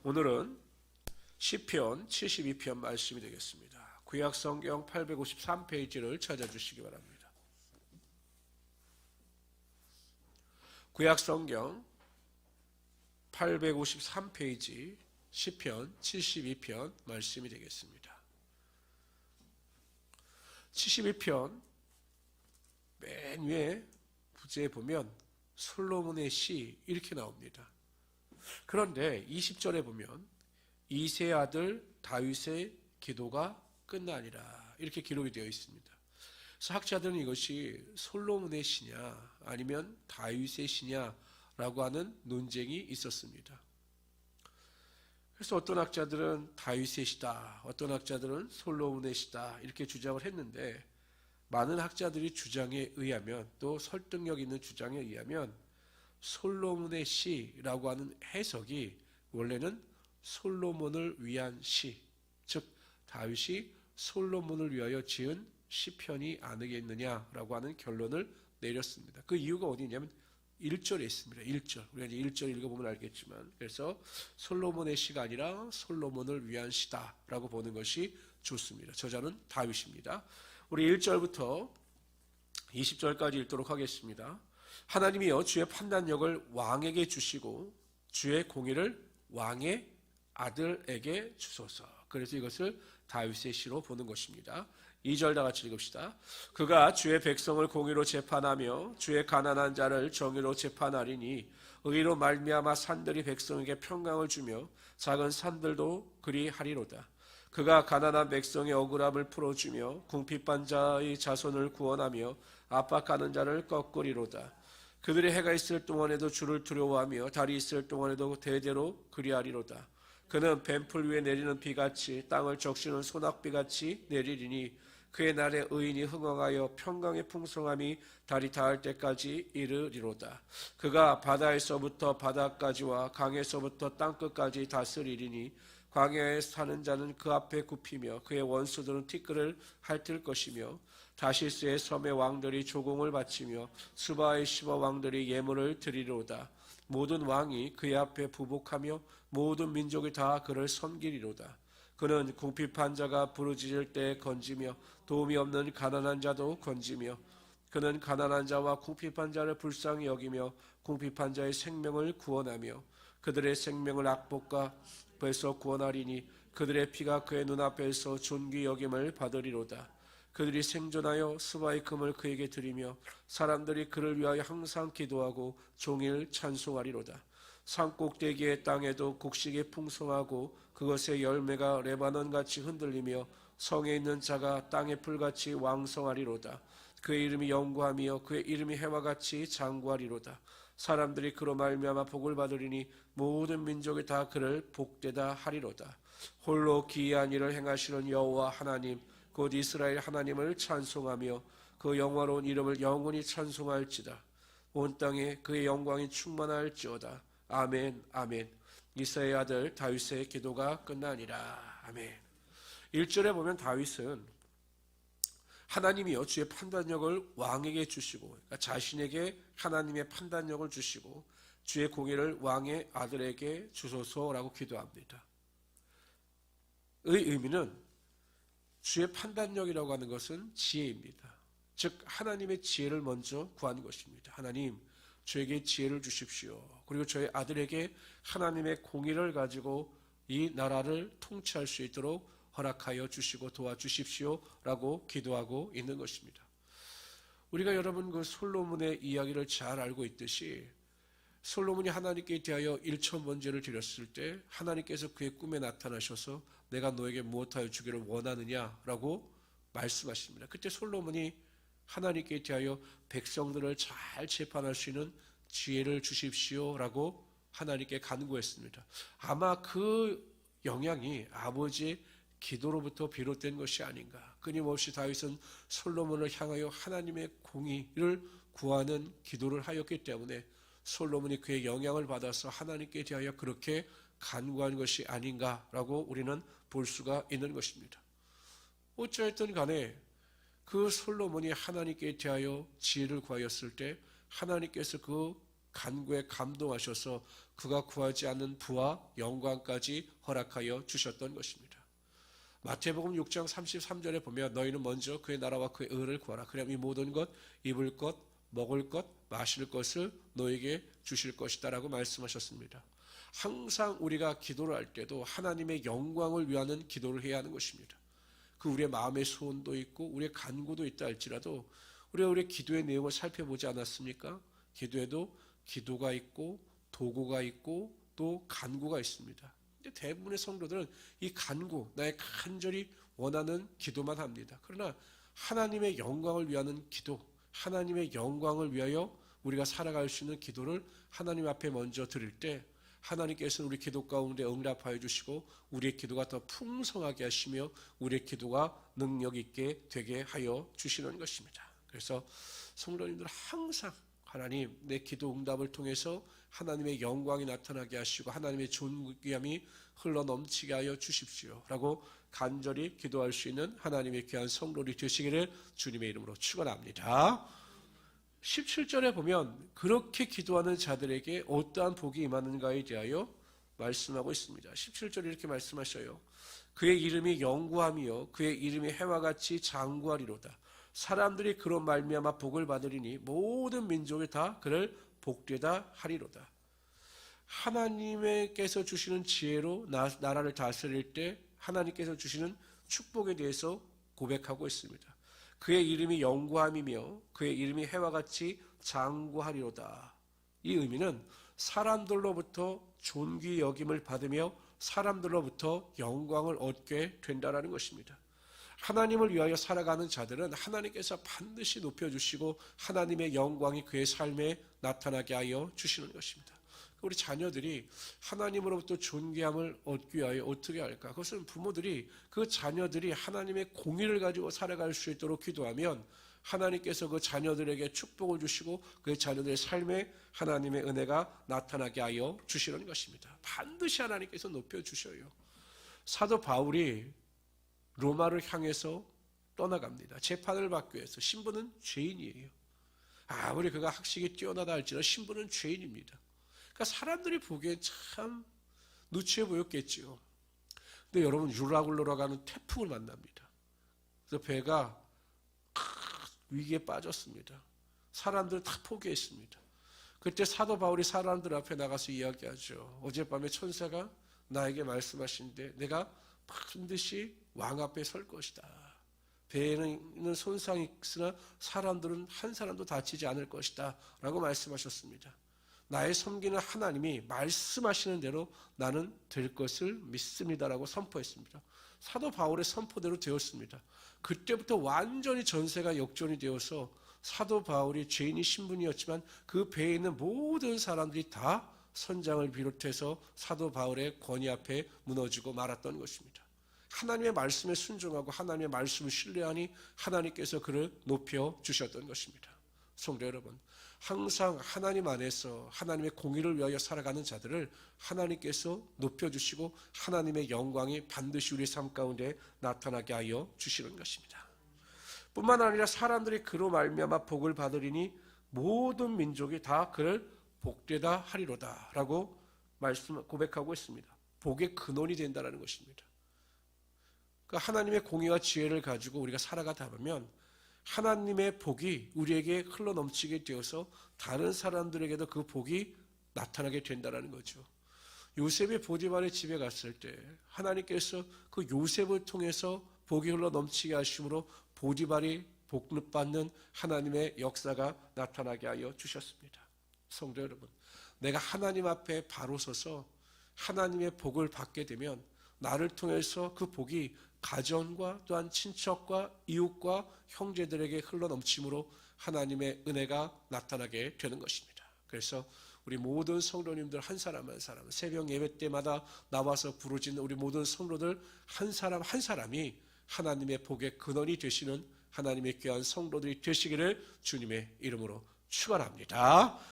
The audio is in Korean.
오늘은 시편 72편 말씀이 되겠습니다. 구약성경 853페이지를 찾아주시기 바랍니다. 구약성경 853페이지 시편 72편 말씀이 되겠습니다. 72편 맨 위에 부제에 보면 솔로몬의 시 이렇게 나옵니다. 그런데 20절에 보면 이새의 아들 다윗의 기도가 끝나니라 이렇게 기록이 되어 있습니다. 그래서 학자들은 이것이 솔로몬의 시냐 아니면 다윗의 시냐라고 하는 논쟁이 있었습니다. 그래서 어떤 학자들은 다윗의 시다, 어떤 학자들은 솔로몬의 시다 이렇게 주장을 했는데, 많은 학자들이 주장에 의하면, 또 설득력 있는 주장에 의하면 솔로몬의 시라고 하는 해석이 원래는 솔로몬을 위한 시, 즉 다윗이 솔로몬을 위하여 지은 시편이 아니겠느냐라고 하는 결론을 내렸습니다. 그 이유가 어디냐면 1절에 있습니다. 1절. 우리가 이제 1절 읽어보면 알겠지만, 그래서 솔로몬의 시가 아니라 솔로몬을 위한 시다라고 보는 것이 좋습니다. 저자는 다윗입니다. 우리 1절부터 20절까지 읽도록 하겠습니다. 하나님이여 주의 판단력을 왕에게 주시고 주의 공의를 왕의 아들에게 주소서. 그래서 이것을 다윗의 시로 보는 것입니다. 2절 다 같이 읽읍시다. 그가 주의 백성을 공의로 재판하며 주의 가난한 자를 정의로 재판하리니 의로 말미암아 산들이 백성에게 평강을 주며 작은 산들도 그리하리로다. 그가 가난한 백성의 억울함을 풀어주며 궁핍한 자의 자손을 구원하며 압박하는 자를 꺾으리로다. 그들의 해가 있을 동안에도 주를 두려워하며 달이 있을 동안에도 대대로 그리하리로다. 그는 뱀풀 위에 내리는 비같이 땅을 적시는 소낙비같이 내리리니 그의 날에 의인이 흥황하여 평강의 풍성함이 달이 닿을 때까지 이르리로다. 그가 바다에서부터 바다까지와 강에서부터 땅끝까지 다스리리니 광야에 사는 자는 그 앞에 굽히며 그의 원수들은 티끌을 핥을 것이며 다시스의 섬의 왕들이 조공을 바치며 수바의 시바 왕들이 예물을 드리리로다. 모든 왕이 그의 앞에 부복하며 모든 민족이 다 그를 섬기리로다. 그는 궁핍한 자가 부르짖을 때 건지며 도움이 없는 가난한 자도 건지며 그는 가난한 자와 궁핍한 자를 불쌍히 여기며 궁핍한 자의 생명을 구원하며 그들의 생명을 악독에서 구원하리니 그들의 피가 그의 눈앞에서 존귀 여김을 받으리로다. 그들이 생존하여 수바의 금을 그에게 드리며 사람들이 그를 위하여 항상 기도하고 종일 찬송하리로다. 산꼭대기의 땅에도 곡식이 풍성하고 그것의 열매가 레바논같이 흔들리며 성에 있는 자가 땅의 풀같이 왕성하리로다. 그의 이름이 영구하며 그의 이름이 해와같이 장구하리로다. 사람들이 그로 말미암아 복을 받으리니 모든 민족이 다 그를 복되다 하리로다. 홀로 기이한 일을 행하시는 여호와 하나님 곧 이스라엘 하나님을 찬송하며 그 영화로운 이름을 영원히 찬송할지다. 온 땅에 그의 영광이 충만할지어다. 아멘 아멘. 이새의 아들 다윗의 기도가 끝나니라. 아멘. 1절에 보면 다윗은 하나님이여 주의 판단력을 왕에게 주시고, 그러니까 자신에게 하나님의 판단력을 주시고 주의 공의를 왕의 아들에게 주소서라고 기도합니다. 의 의미는 주의 판단력이라고 하는 것은 지혜입니다. 즉 하나님의 지혜를 먼저 구하는 것입니다. 하나님 저에게 지혜를 주십시오. 그리고 저의 아들에게 하나님의 공의를 가지고 이 나라를 통치할 수 있도록 허락하여 주시고 도와주십시오라고 기도하고 있는 것입니다. 우리가 여러분 그 솔로몬의 이야기를 잘 알고 있듯이 솔로몬이 하나님께 대하여 일천번제를 드렸을 때 하나님께서 그의 꿈에 나타나셔서 내가 너에게 무엇하여 주기를 원하느냐라고 말씀하십니다. 그때 솔로몬이 하나님께 대하여 백성들을 잘 재판할 수 있는 지혜를 주십시오라고 하나님께 간구했습니다. 아마 그 영향이 아버지의 기도로부터 비롯된 것이 아닌가. 끊임없이 다윗은 솔로몬을 향하여 하나님의 공의를 구하는 기도를 하였기 때문에 솔로몬이 그의 영향을 받아서 하나님께 대하여 그렇게 간구한 것이 아닌가라고 우리는 볼 수가 있는 것입니다. 어찌됐든 간에 그 솔로몬이 하나님께 대하여 지혜를 구하였을 때 하나님께서 그 간구에 감동하셔서 그가 구하지 않는 부와 영광까지 허락하여 주셨던 것입니다. 마태복음 6장 33절에 보면 너희는 먼저 그의 나라와 그의 의를 구하라. 그럼 이 모든 것, 입을 것, 먹을 것, 마실 것을 너에게 주실 것이다 라고 말씀하셨습니다. 항상 우리가 기도를 할 때도 하나님의 영광을 위하는 기도를 해야 하는 것입니다. 그 우리의 마음의 소원도 있고 우리의 간구도 있다 할지라도 우리가 우리의 기도의 내용을 살펴보지 않았습니까? 기도에도 기도가 있고 도구가 있고 또 간구가 있습니다. 근데 대부분의 성도들은 이 간구, 나의 간절히 원하는 기도만 합니다. 그러나 하나님의 영광을 위하는 기도, 하나님의 영광을 위하여 우리가 살아갈 수 있는 기도를 하나님 앞에 먼저 드릴 때 하나님께서는 우리 기도 가운데 응답하여 주시고 우리의 기도가 더 풍성하게 하시며 우리의 기도가 능력 있게 되게 하여 주시는 것입니다. 그래서 성도님들 항상 하나님 내 기도 응답을 통해서 하나님의 영광이 나타나게 하시고 하나님의 존귀함이 흘러넘치게 하여 주십시오 라고 간절히 기도할 수 있는 하나님의 귀한 성도들이 되시기를 주님의 이름으로 축원합니다. 17절에 보면 그렇게 기도하는 자들에게 어떠한 복이 임하는가에 대하여 말씀하고 있습니다. 17절에 이렇게 말씀하셔요. 그의 이름이 영구함이요 그의 이름이 해와 같이 장구하리로다. 사람들이 그로 말미암아 복을 받으리니 모든 민족이 다 그를 복되다 하리로다. 하나님께서 주시는 지혜로 나라를 다스릴 때 하나님께서 주시는 축복에 대해서 고백하고 있습니다. 그의 이름이 영구함이며 그의 이름이 해와 같이 장구하리로다. 이 의미는 사람들로부터 존귀 여김을 받으며 사람들로부터 영광을 얻게 된다는 것입니다. 하나님을 위하여 살아가는 자들은 하나님께서 반드시 높여주시고 하나님의 영광이 그의 삶에 나타나게 하여 주시는 것입니다. 우리 자녀들이 하나님으로부터 존귀함을 얻기 위하여 어떻게 할까? 그것은 부모들이 그 자녀들이 하나님의 공의를 가지고 살아갈 수 있도록 기도하면 하나님께서 그 자녀들에게 축복을 주시고 그 자녀들의 삶에 하나님의 은혜가 나타나게 하여 주시는 것입니다. 반드시 하나님께서 높여주셔요. 사도 바울이 로마를 향해서 떠나갑니다. 재판을 받기 위해서. 신부는 죄인이에요. 아무리 그가 학식이 뛰어나다 할지라도 신부는 죄인입니다. 그러니까 사람들이 보기엔 참 누추해 보였겠지요. 근데 여러분 유라굴로라 가는 태풍을 만납니다. 그래서 배가 위기에 빠졌습니다. 사람들 다 포기했습니다. 그때 사도 바울이 사람들 앞에 나가서 이야기하죠. 어젯밤에 천사가 나에게 말씀하신데 내가 반드시 왕 앞에 설 것이다. 배에는 손상이 있으나 사람들은 한 사람도 다치지 않을 것이다 라고 말씀하셨습니다. 나의 섬기는 하나님이 말씀하시는 대로 나는 될 것을 믿습니다라고 선포했습니다. 사도 바울의 선포대로 되었습니다. 그때부터 완전히 전세가 역전이 되어서 사도 바울이 죄인이 신분이었지만 그 배에 있는 모든 사람들이 다 선장을 비롯해서 사도 바울의 권위 앞에 무너지고 말았던 것입니다. 하나님의 말씀에 순종하고 하나님의 말씀을 신뢰하니 하나님께서 그를 높여 주셨던 것입니다. 성도 여러분, 항상 하나님 안에서 하나님의 공의를 위하여 살아가는 자들을 하나님께서 높여주시고 하나님의 영광이 반드시 우리 삶 가운데 나타나게 하여 주시는 것입니다. 뿐만 아니라 사람들이 그로 말미암아 복을 받으리니 모든 민족이 다 그를 복되다 하리로다 라고 고백하고 있습니다. 복의 근원이 된다는 것입니다. 그러니까 하나님의 공의와 지혜를 가지고 우리가 살아가다 보면 하나님의 복이 우리에게 흘러넘치게 되어서 다른 사람들에게도 그 복이 나타나게 된다는 거죠. 요셉이 보디발의 집에 갔을 때 하나님께서 그 요셉을 통해서 복이 흘러넘치게 하심으로 보디발이 복받는 하나님의 역사가 나타나게 하여 주셨습니다. 성도 여러분, 내가 하나님 앞에 바로 서서 하나님의 복을 받게 되면 나를 통해서 그 복이 가정과 또한 친척과 이웃과 형제들에게 흘러넘침으로 하나님의 은혜가 나타나게 되는 것입니다. 그래서 우리 모든 성도님들 한 사람 한 사람 새벽 예배 때마다 나와서 부르짖는 우리 모든 성도들 한 사람 한 사람이 하나님의 복의 근원이 되시는 하나님의 귀한 성도들이 되시기를 주님의 이름으로 축원합니다.